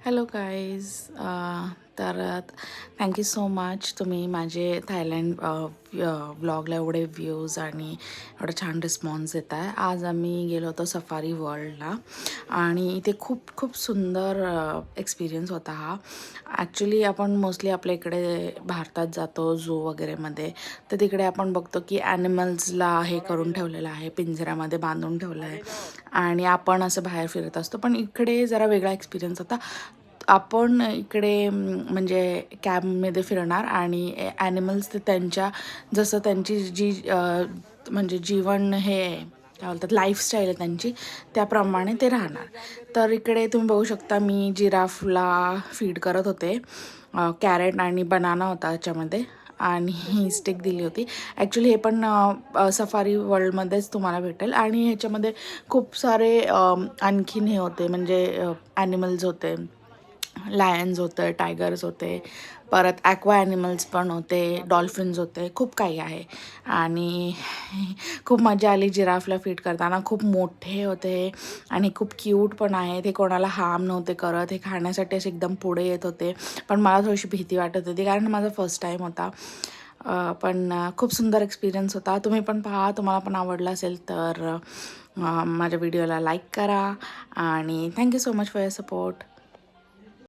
Hello guys. तर thank you so much, तुम्ही माझे थायलंड व्लॉगला एवढे व्ह्यूज आणि एवढा छान रिस्पॉन्स देत आहे. आज आम्ही गेलो होतो सफारी वर्ल्डला आणि इथे खूप खूप सुंदर एक्सपिरियन्स होता हा. ॲक्च्युली आपण मोस्टली आपल्या इकडे भारतात जातो झू वगैरेमध्ये, तर तिकडे आपण बघतो की ॲनिमल्सला हे करून ठेवलेलं आहे, पिंजऱ्यामध्ये बांधून ठेवलं आहे आणि आपण असं बाहेर फिरत असतो. पण इकडे जरा वेगळा एक्सपिरियन्स होता. आपण इकडे म्हणजे कॅबमध्ये फिरणार आणि ॲनिमल्स ते त्यांच्या जसं त्यांची जी म्हणजे जीवन हे आहे, काय बोलतात, लाईफस्टाईल आहे त्यांची, त्याप्रमाणे ते राहणार. तर इकडे तुम्ही बघू शकता मी जिराफला फीड करत होते. कॅरेट आणि बनाना होता त्याच्यामध्ये आणि ही स्टिक दिली होती. ॲक्च्युली हे पण सफारी वर्ल्डमध्येच तुम्हाला भेटेल आणि ह्याच्यामध्ये खूप सारे आणखीन हे होते, म्हणजे ॲनिमल्स होते. लायन्स होते, टायगर्स होते, परत ॲक्वा ॲनिमल्स पण होते, डॉल्फिन्स होते, खूप काही आहे. आणि खूप मजा आली जिराफला फीड करताना. खूप मोठे होते आणि खूप क्यूट पण आहे. ते कोणाला हार्म नव्हते करत, हे खाण्यासाठी असे एकदम पुढे येत होते. पण मला थोडीशी भीती वाटत होती कारण माझा फर्स्ट टाईम होता. पण खूप सुंदर एक्सपिरियन्स होता. तुम्ही पण पहा, तुम्हाला पण आवडला असेल तर माझ्या व्हिडिओला लाईक करा आणि thank you so much for your support.